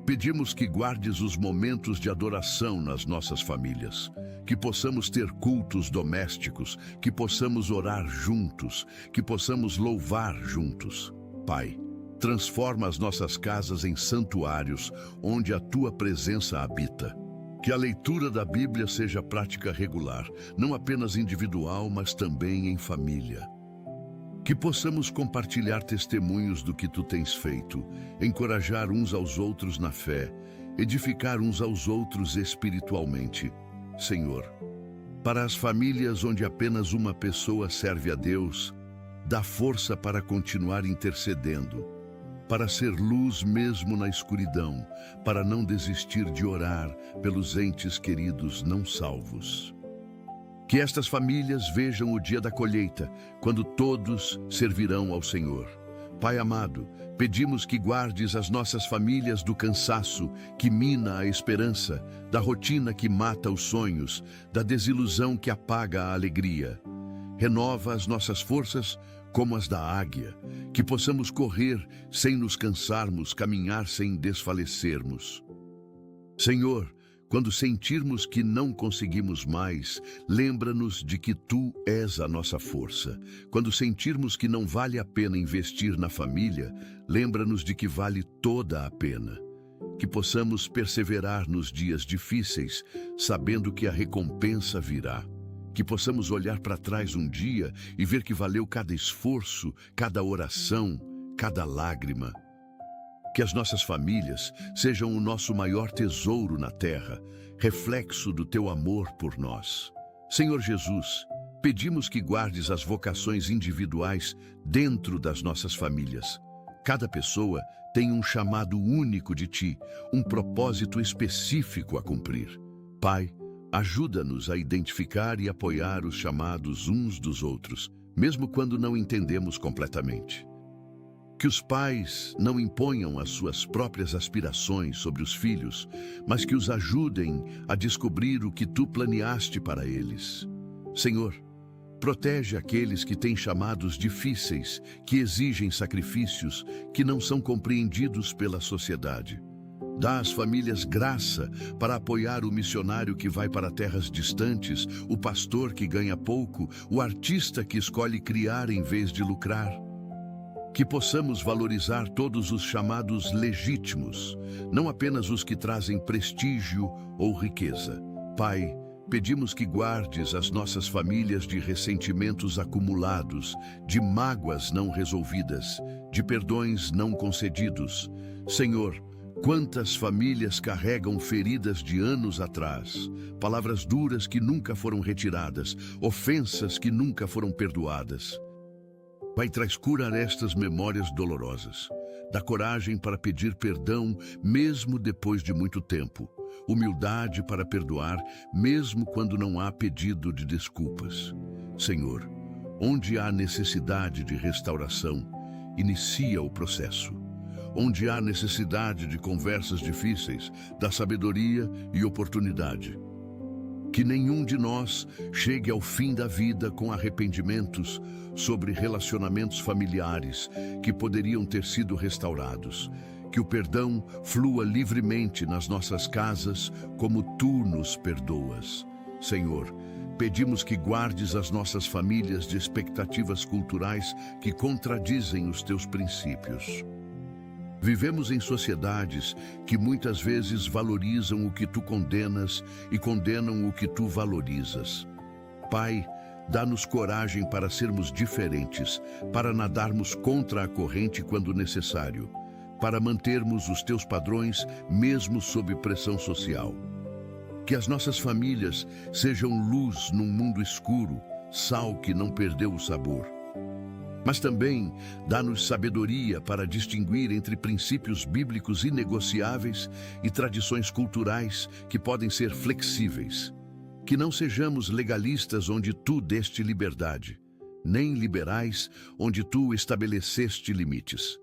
pedimos que guardes os momentos de adoração nas nossas famílias, que possamos ter cultos domésticos, que possamos orar juntos, que possamos louvar juntos. Pai, transforma as nossas casas em santuários, onde a Tua presença habita. Que a leitura da Bíblia seja prática regular, não apenas individual, mas também em família. Que possamos compartilhar testemunhos do que Tu tens feito, encorajar uns aos outros na fé, edificar uns aos outros espiritualmente. Senhor, para as famílias onde apenas uma pessoa serve a Deus, dá força para continuar intercedendo, para ser luz mesmo na escuridão, para não desistir de orar pelos entes queridos não salvos. Que estas famílias vejam o dia da colheita, quando todos servirão ao Senhor. Pai amado, pedimos que guardes as nossas famílias do cansaço que mina a esperança, da rotina que mata os sonhos, da desilusão que apaga a alegria. Renova as nossas forças como as da águia, que possamos correr sem nos cansarmos, caminhar sem desfalecermos. Senhor, quando sentirmos que não conseguimos mais, lembra-nos de que Tu és a nossa força. Quando sentirmos que não vale a pena investir na família, lembra-nos de que vale toda a pena. Que possamos perseverar nos dias difíceis, sabendo que a recompensa virá. Que possamos olhar para trás um dia e ver que valeu cada esforço, cada oração, cada lágrima. Que as nossas famílias sejam o nosso maior tesouro na terra, reflexo do Teu amor por nós. Senhor Jesus, pedimos que guardes as vocações individuais dentro das nossas famílias. Cada pessoa tem um chamado único de Ti, um propósito específico a cumprir. Pai, ajuda-nos a identificar e apoiar os chamados uns dos outros, mesmo quando não entendemos completamente. Que os pais não imponham as suas próprias aspirações sobre os filhos, mas que os ajudem a descobrir o que Tu planeaste para eles. Senhor, protege aqueles que têm chamados difíceis, que exigem sacrifícios, que não são compreendidos pela sociedade. Dá às famílias graça para apoiar o missionário que vai para terras distantes, o pastor que ganha pouco, o artista que escolhe criar em vez de lucrar. Que possamos valorizar todos os chamados legítimos, não apenas os que trazem prestígio ou riqueza. Pai, pedimos que guardes as nossas famílias de ressentimentos acumulados, de mágoas não resolvidas, de perdões não concedidos. Senhor, quantas famílias carregam feridas de anos atrás, palavras duras que nunca foram retiradas, ofensas que nunca foram perdoadas. Pai, traz cura a estas memórias dolorosas. Dá coragem para pedir perdão mesmo depois de muito tempo. Humildade para perdoar mesmo quando não há pedido de desculpas. Senhor, onde há necessidade de restauração, inicia o processo. Onde há necessidade de conversas difíceis, dá sabedoria e oportunidade. Que nenhum de nós chegue ao fim da vida com arrependimentos sobre relacionamentos familiares que poderiam ter sido restaurados. Que o perdão flua livremente nas nossas casas como Tu nos perdoas. Senhor, pedimos que guardes as nossas famílias de expectativas culturais que contradizem os teus princípios. Vivemos em sociedades que muitas vezes valorizam o que tu condenas e condenam o que tu valorizas. Pai, dá-nos coragem para sermos diferentes, para nadarmos contra a corrente quando necessário, para mantermos os teus padrões mesmo sob pressão social. Que as nossas famílias sejam luz num mundo escuro, sal que não perdeu o sabor. Mas também dá-nos sabedoria para distinguir entre princípios bíblicos inegociáveis e tradições culturais que podem ser flexíveis. Que não sejamos legalistas onde tu deste liberdade, nem liberais onde tu estabeleceste limites.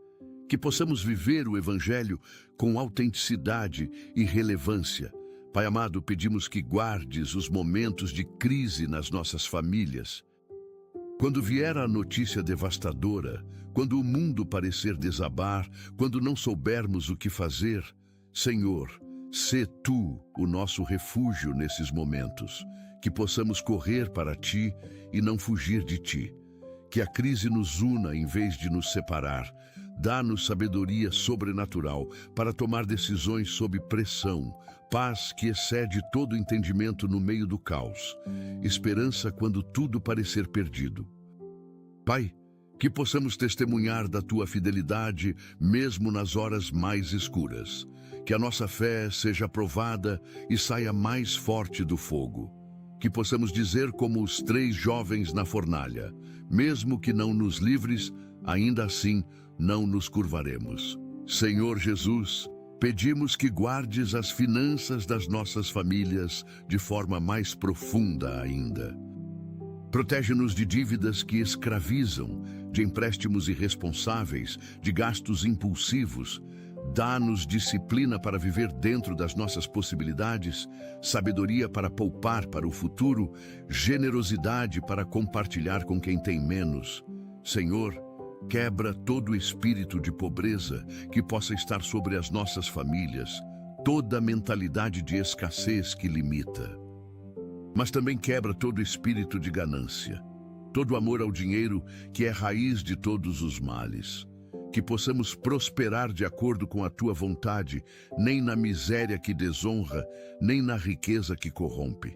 Que possamos viver o Evangelho com autenticidade e relevância. Pai amado, pedimos que guardes os momentos de crise nas nossas famílias. Quando vier a notícia devastadora, quando o mundo parecer desabar, quando não soubermos o que fazer, Senhor, sê tu o nosso refúgio nesses momentos, que possamos correr para ti e não fugir de ti. Que a crise nos una em vez de nos separar. Dá-nos sabedoria sobrenatural para tomar decisões sob pressão, paz que excede todo entendimento no meio do caos, esperança quando tudo parecer perdido. Pai, que possamos testemunhar da tua fidelidade mesmo nas horas mais escuras, que a nossa fé seja provada e saia mais forte do fogo. Que possamos dizer como os 3 jovens na fornalha, mesmo que não nos livres, ainda assim não nos curvaremos. Senhor Jesus, pedimos que guardes as finanças das nossas famílias de forma mais profunda ainda. Protege-nos de dívidas que escravizam, de empréstimos irresponsáveis, de gastos impulsivos. Dá-nos disciplina para viver dentro das nossas possibilidades, sabedoria para poupar para o futuro, generosidade para compartilhar com quem tem menos. Senhor, quebra todo o espírito de pobreza que possa estar sobre as nossas famílias, toda a mentalidade de escassez que limita. Mas também quebra todo o espírito de ganância, todo o amor ao dinheiro que é raiz de todos os males. Que possamos prosperar de acordo com a tua vontade, nem na miséria que desonra, nem na riqueza que corrompe.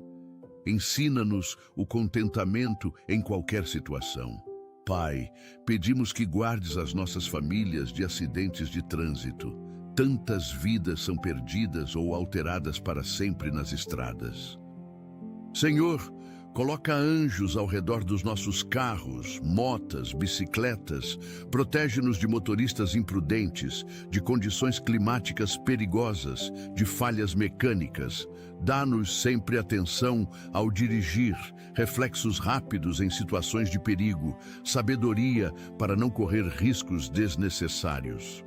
Ensina-nos o contentamento em qualquer situação. Pai, pedimos que guardes as nossas famílias de acidentes de trânsito. Tantas vidas são perdidas ou alteradas para sempre nas estradas. Senhor, coloca anjos ao redor dos nossos carros, motas, bicicletas. Protege-nos de motoristas imprudentes, de condições climáticas perigosas, de falhas mecânicas. Dá-nos sempre atenção ao dirigir, reflexos rápidos em situações de perigo, sabedoria para não correr riscos desnecessários.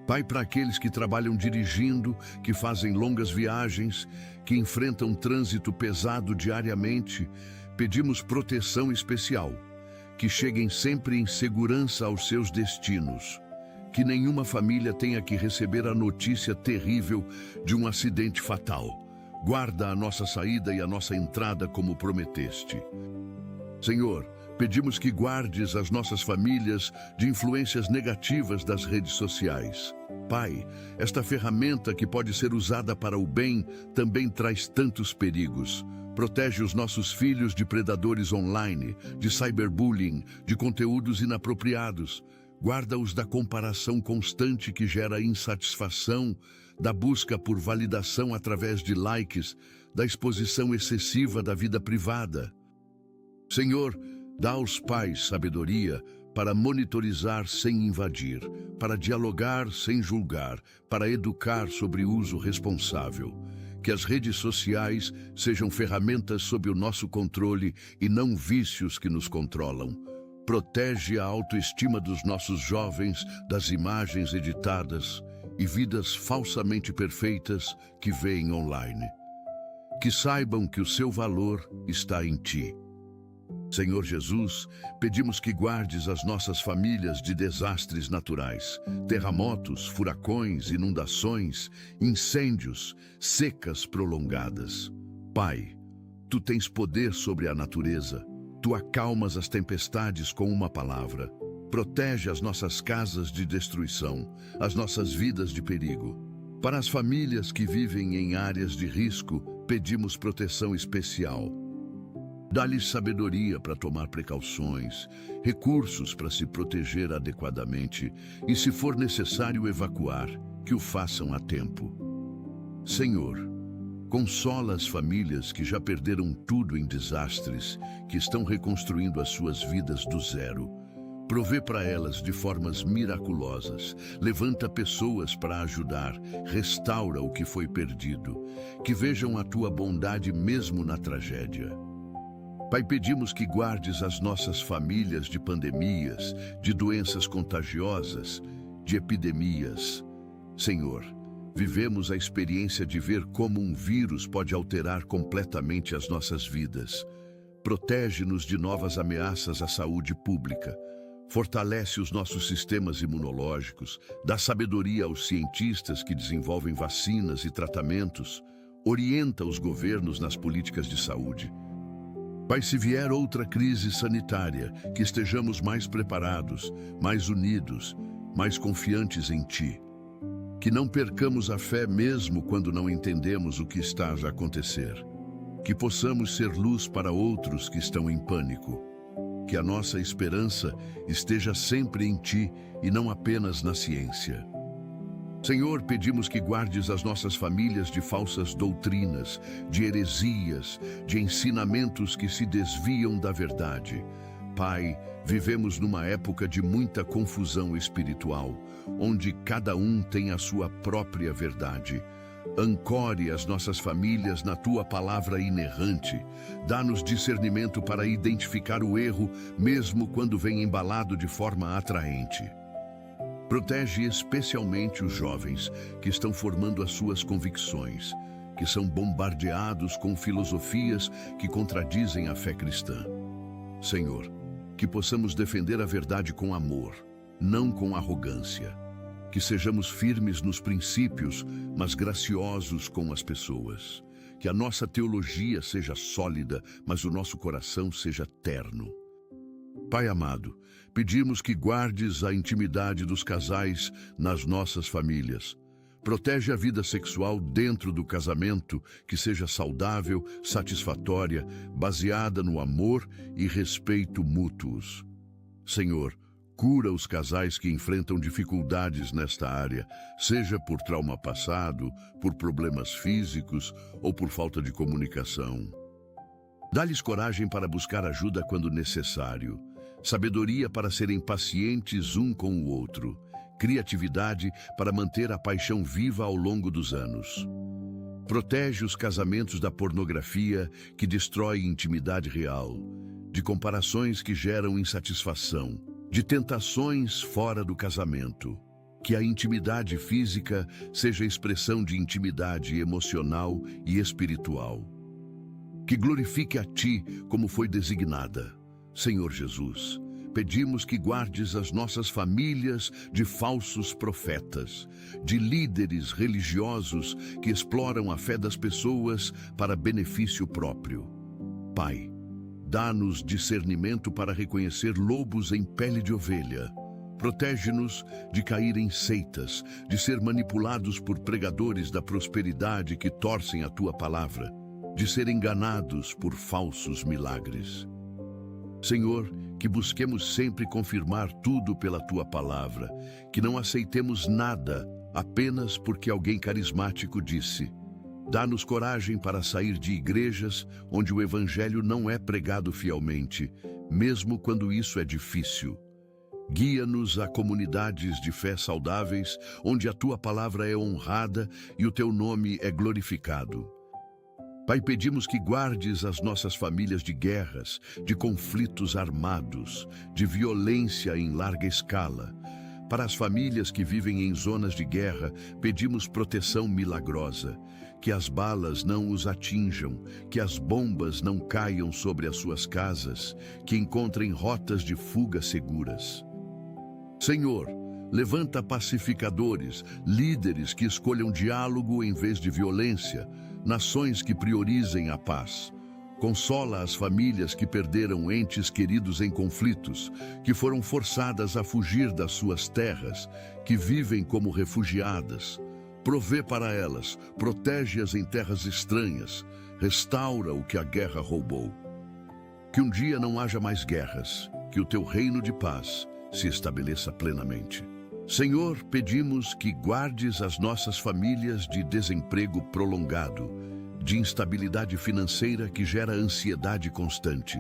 Pai, para aqueles que trabalham dirigindo, que fazem longas viagens, que enfrentam trânsito pesado diariamente, pedimos proteção especial, que cheguem sempre em segurança aos seus destinos, que nenhuma família tenha que receber a notícia terrível de um acidente fatal. Guarda a nossa saída e a nossa entrada como prometeste. Senhor, pedimos que guardes as nossas famílias de influências negativas das redes sociais. Pai, esta ferramenta que pode ser usada para o bem também traz tantos perigos. Protege os nossos filhos de predadores online, de cyberbullying, de conteúdos inapropriados. Guarda-os da comparação constante que gera insatisfação, da busca por validação através de likes, da exposição excessiva da vida privada. Senhor, dá aos pais sabedoria para monitorizar sem invadir, para dialogar sem julgar, para educar sobre uso responsável. Que as redes sociais sejam ferramentas sob o nosso controle e não vícios que nos controlam. Protege a autoestima dos nossos jovens das imagens editadas e vidas falsamente perfeitas que veem online. Que saibam que o seu valor está em ti. Senhor Jesus, pedimos que guardes as nossas famílias de desastres naturais, terremotos, furacões, inundações, incêndios, secas prolongadas. Pai, Tu tens poder sobre a natureza. Tu acalmas as tempestades com uma palavra. Protege as nossas casas de destruição, as nossas vidas de perigo. Para as famílias que vivem em áreas de risco, pedimos proteção especial. Dá-lhes sabedoria para tomar precauções, recursos para se proteger adequadamente e, se for necessário evacuar, que o façam a tempo. Senhor, consola as famílias que já perderam tudo em desastres, que estão reconstruindo as suas vidas do zero. Provê para elas de formas miraculosas, levanta pessoas para ajudar, restaura o que foi perdido, que vejam a tua bondade mesmo na tragédia. Pai, pedimos que guardes as nossas famílias de pandemias, de doenças contagiosas, de epidemias. Senhor, vivemos a experiência de ver como um vírus pode alterar completamente as nossas vidas. Protege-nos de novas ameaças à saúde pública. Fortalece os nossos sistemas imunológicos, dá sabedoria aos cientistas que desenvolvem vacinas e tratamentos, orienta os governos nas políticas de saúde. Pai, se vier outra crise sanitária, que estejamos mais preparados, mais unidos, mais confiantes em Ti. Que não percamos a fé mesmo quando não entendemos o que está a acontecer. Que possamos ser luz para outros que estão em pânico. Que a nossa esperança esteja sempre em Ti e não apenas na ciência. Senhor, pedimos que guardes as nossas famílias de falsas doutrinas, de heresias, de ensinamentos que se desviam da verdade. Pai, vivemos numa época de muita confusão espiritual, onde cada um tem a sua própria verdade. Ancore as nossas famílias na Tua palavra inerrante. Dá-nos discernimento para identificar o erro, mesmo quando vem embalado de forma atraente. Protege especialmente os jovens que estão formando as suas convicções, que são bombardeados com filosofias que contradizem a fé cristã. Senhor, que possamos defender a verdade com amor, não com arrogância. Que sejamos firmes nos princípios, mas graciosos com as pessoas. Que a nossa teologia seja sólida, mas o nosso coração seja terno. Pai amado, pedimos que guardes a intimidade dos casais nas nossas famílias. Protege a vida sexual dentro do casamento, que seja saudável, satisfatória, baseada no amor e respeito mútuos. Senhor, cura os casais que enfrentam dificuldades nesta área, seja por trauma passado, por problemas físicos ou por falta de comunicação. Dá-lhes coragem para buscar ajuda quando necessário, sabedoria para serem pacientes um com o outro, criatividade para manter a paixão viva ao longo dos anos. Protege os casamentos da pornografia que destrói intimidade real, de comparações que geram insatisfação, de tentações fora do casamento. Que a intimidade física seja expressão de intimidade emocional e espiritual. Que glorifique a Ti como foi designada. Senhor Jesus, pedimos que guardes as nossas famílias de falsos profetas, de líderes religiosos que exploram a fé das pessoas para benefício próprio. Pai, dá-nos discernimento para reconhecer lobos em pele de ovelha. Protege-nos de cair em seitas, de ser manipulados por pregadores da prosperidade que torcem a Tua palavra, de ser enganados por falsos milagres. Senhor, que busquemos sempre confirmar tudo pela Tua palavra, que não aceitemos nada apenas porque alguém carismático disse. Dá-nos coragem para sair de igrejas onde o Evangelho não é pregado fielmente, mesmo quando isso é difícil. Guia-nos a comunidades de fé saudáveis, onde a Tua palavra é honrada e o Teu nome é glorificado. Pai, pedimos que guardes as nossas famílias de guerras, de conflitos armados, de violência em larga escala. Para as famílias que vivem em zonas de guerra, pedimos proteção milagrosa, que as balas não os atinjam, que as bombas não caiam sobre as suas casas, que encontrem rotas de fuga seguras. Senhor, levanta pacificadores, líderes que escolham diálogo em vez de violência, nações que priorizem a paz. Consola as famílias que perderam entes queridos em conflitos, que foram forçadas a fugir das suas terras, que vivem como refugiadas. Provê para elas, protege-as em terras estranhas, restaura o que a guerra roubou. Que um dia não haja mais guerras, que o teu reino de paz se estabeleça plenamente. Senhor, pedimos que guardes as nossas famílias de desemprego prolongado, de instabilidade financeira que gera ansiedade constante.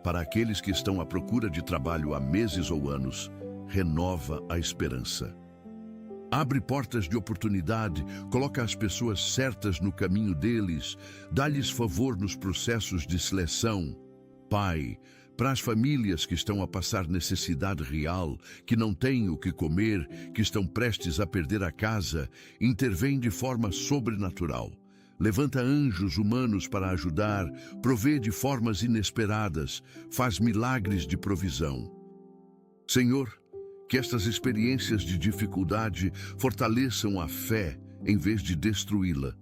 Para aqueles que estão à procura de trabalho há meses ou anos, renova a esperança. Abre portas de oportunidade, coloca as pessoas certas no caminho deles, dá-lhes favor nos processos de seleção. Pai, para as famílias que estão a passar necessidade real, que não têm o que comer, que estão prestes a perder a casa, intervém de forma sobrenatural. Levanta anjos humanos para ajudar, provê de formas inesperadas, faz milagres de provisão. Senhor, que estas experiências de dificuldade fortaleçam a fé em vez de destruí-la.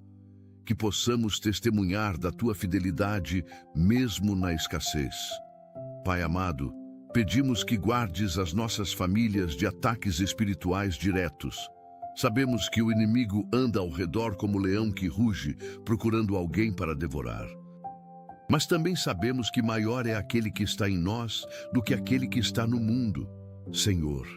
Que possamos testemunhar da tua fidelidade mesmo na escassez. Pai amado, pedimos que guardes as nossas famílias de ataques espirituais diretos. Sabemos que o inimigo anda ao redor como leão que ruge, procurando alguém para devorar. Mas também sabemos que maior é aquele que está em nós do que aquele que está no mundo. Senhor,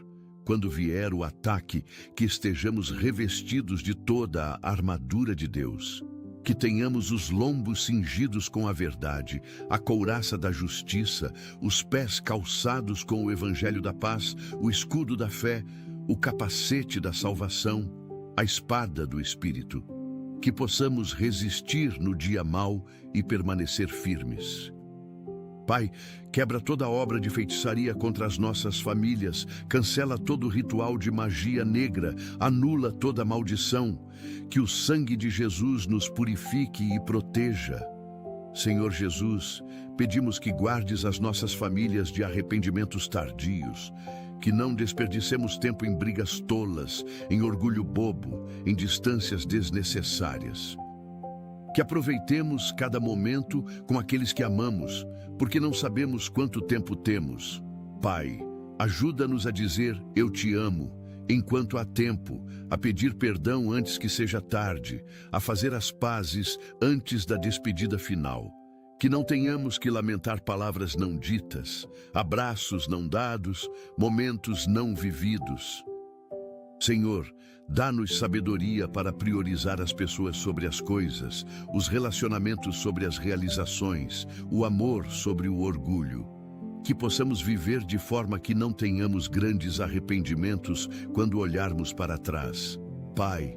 quando vier o ataque, que estejamos revestidos de toda a armadura de Deus. Que tenhamos os lombos cingidos com a verdade, a couraça da justiça, os pés calçados com o evangelho da paz, o escudo da fé, o capacete da salvação, a espada do Espírito. Que possamos resistir no dia mau e permanecer firmes. Pai, quebra toda obra de feitiçaria contra as nossas famílias, cancela todo ritual de magia negra, anula toda maldição. Que o sangue de Jesus nos purifique e proteja. Senhor Jesus, pedimos que guardes as nossas famílias de arrependimentos tardios, que não desperdicemos tempo em brigas tolas, em orgulho bobo, em distâncias desnecessárias. Que aproveitemos cada momento com aqueles que amamos, porque não sabemos quanto tempo temos. Pai, ajuda-nos a dizer eu te amo, enquanto há tempo, a pedir perdão antes que seja tarde, a fazer as pazes antes da despedida final. Que não tenhamos que lamentar palavras não ditas, abraços não dados, momentos não vividos. Senhor, dá-nos sabedoria para priorizar as pessoas sobre as coisas, os relacionamentos sobre as realizações, o amor sobre o orgulho. Que possamos viver de forma que não tenhamos grandes arrependimentos quando olharmos para trás. Pai,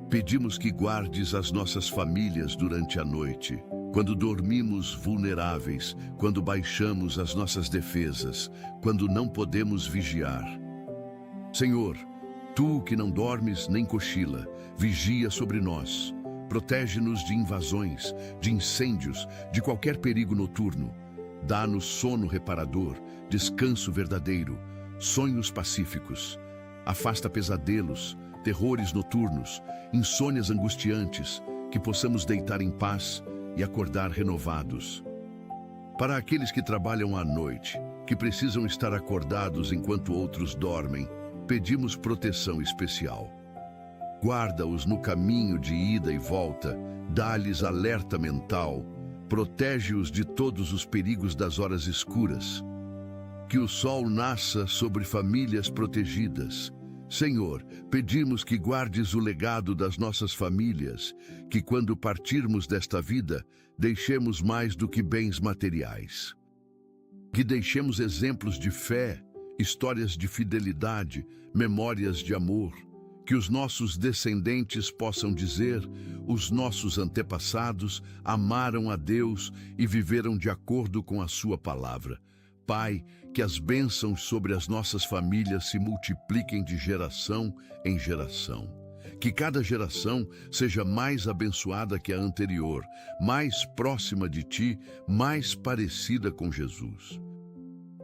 pedimos que guardes as nossas famílias durante a noite, quando dormimos vulneráveis, quando baixamos as nossas defesas, quando não podemos vigiar. Senhor, tu que não dormes nem cochila, vigia sobre nós. Protege-nos de invasões, de incêndios, de qualquer perigo noturno. Dá-nos sono reparador, descanso verdadeiro, sonhos pacíficos. Afasta pesadelos, terrores noturnos, insônias angustiantes, que possamos deitar em paz e acordar renovados. Para aqueles que trabalham à noite, que precisam estar acordados enquanto outros dormem, pedimos proteção especial. Guarda-os no caminho de ida e volta, dá-lhes alerta mental, protege-os de todos os perigos das horas escuras. Que o sol nasça sobre famílias protegidas. Senhor, pedimos que guardes o legado das nossas famílias, que quando partirmos desta vida, deixemos mais do que bens materiais. Que deixemos exemplos de fé, histórias de fidelidade, memórias de amor. Que os nossos descendentes possam dizer: os nossos antepassados amaram a Deus e viveram de acordo com a sua palavra. Pai, que as bênçãos sobre as nossas famílias se multipliquem de geração em geração. Que cada geração seja mais abençoada que a anterior, mais próxima de Ti, mais parecida com Jesus.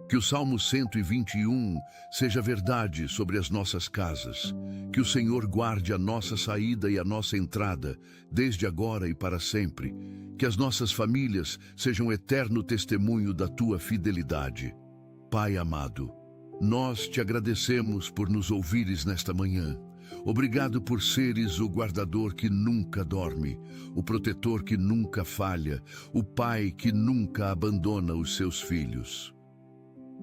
Que o Salmo 121 seja verdade sobre as nossas casas. Que o Senhor guarde a nossa saída e a nossa entrada, desde agora e para sempre. Que as nossas famílias sejam eterno testemunho da tua fidelidade. Pai amado, nós te agradecemos por nos ouvires nesta manhã. Obrigado por seres o guardador que nunca dorme, o protetor que nunca falha, o pai que nunca abandona os seus filhos.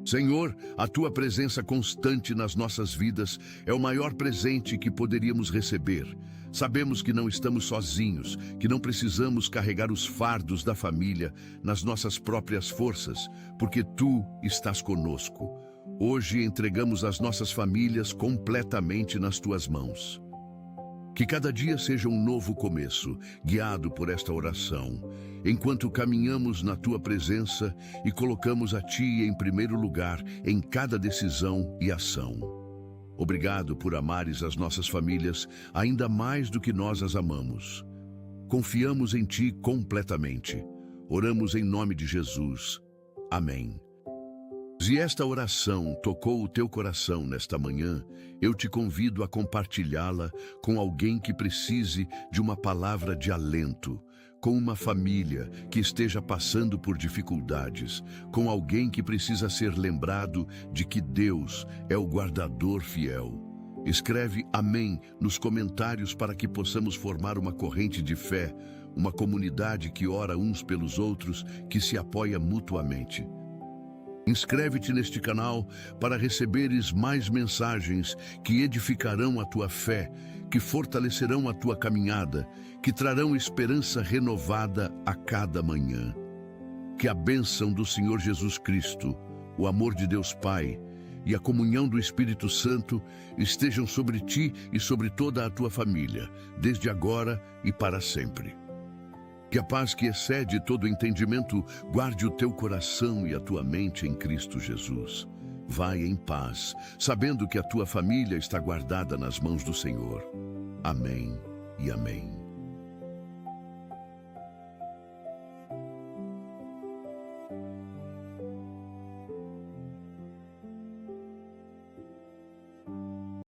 Senhor, a tua presença constante nas nossas vidas é o maior presente que poderíamos receber. Sabemos que não estamos sozinhos, que não precisamos carregar os fardos da família nas nossas próprias forças, porque tu estás conosco. Hoje entregamos as nossas famílias completamente nas tuas mãos. Que cada dia seja um novo começo, guiado por esta oração, enquanto caminhamos na tua presença e colocamos a ti em primeiro lugar em cada decisão e ação. Obrigado por amares as nossas famílias ainda mais do que nós as amamos. Confiamos em ti completamente. Oramos em nome de Jesus. Amém. Se esta oração tocou o teu coração nesta manhã, eu te convido a compartilhá-la com alguém que precise de uma palavra de alento, com uma família que esteja passando por dificuldades, com alguém que precisa ser lembrado de que Deus é o guardador fiel. Escreve Amém nos comentários para que possamos formar uma corrente de fé, uma comunidade que ora uns pelos outros, que se apoia mutuamente. Inscreve-te neste canal para receberes mais mensagens que edificarão a tua fé, que fortalecerão a tua caminhada, que trarão esperança renovada a cada manhã. Que a bênção do Senhor Jesus Cristo, o amor de Deus Pai e a comunhão do Espírito Santo estejam sobre ti e sobre toda a tua família, desde agora e para sempre. Que a paz que excede todo entendimento guarde o teu coração e a tua mente em Cristo Jesus. Vai em paz, sabendo que a tua família está guardada nas mãos do Senhor. Amém e amém.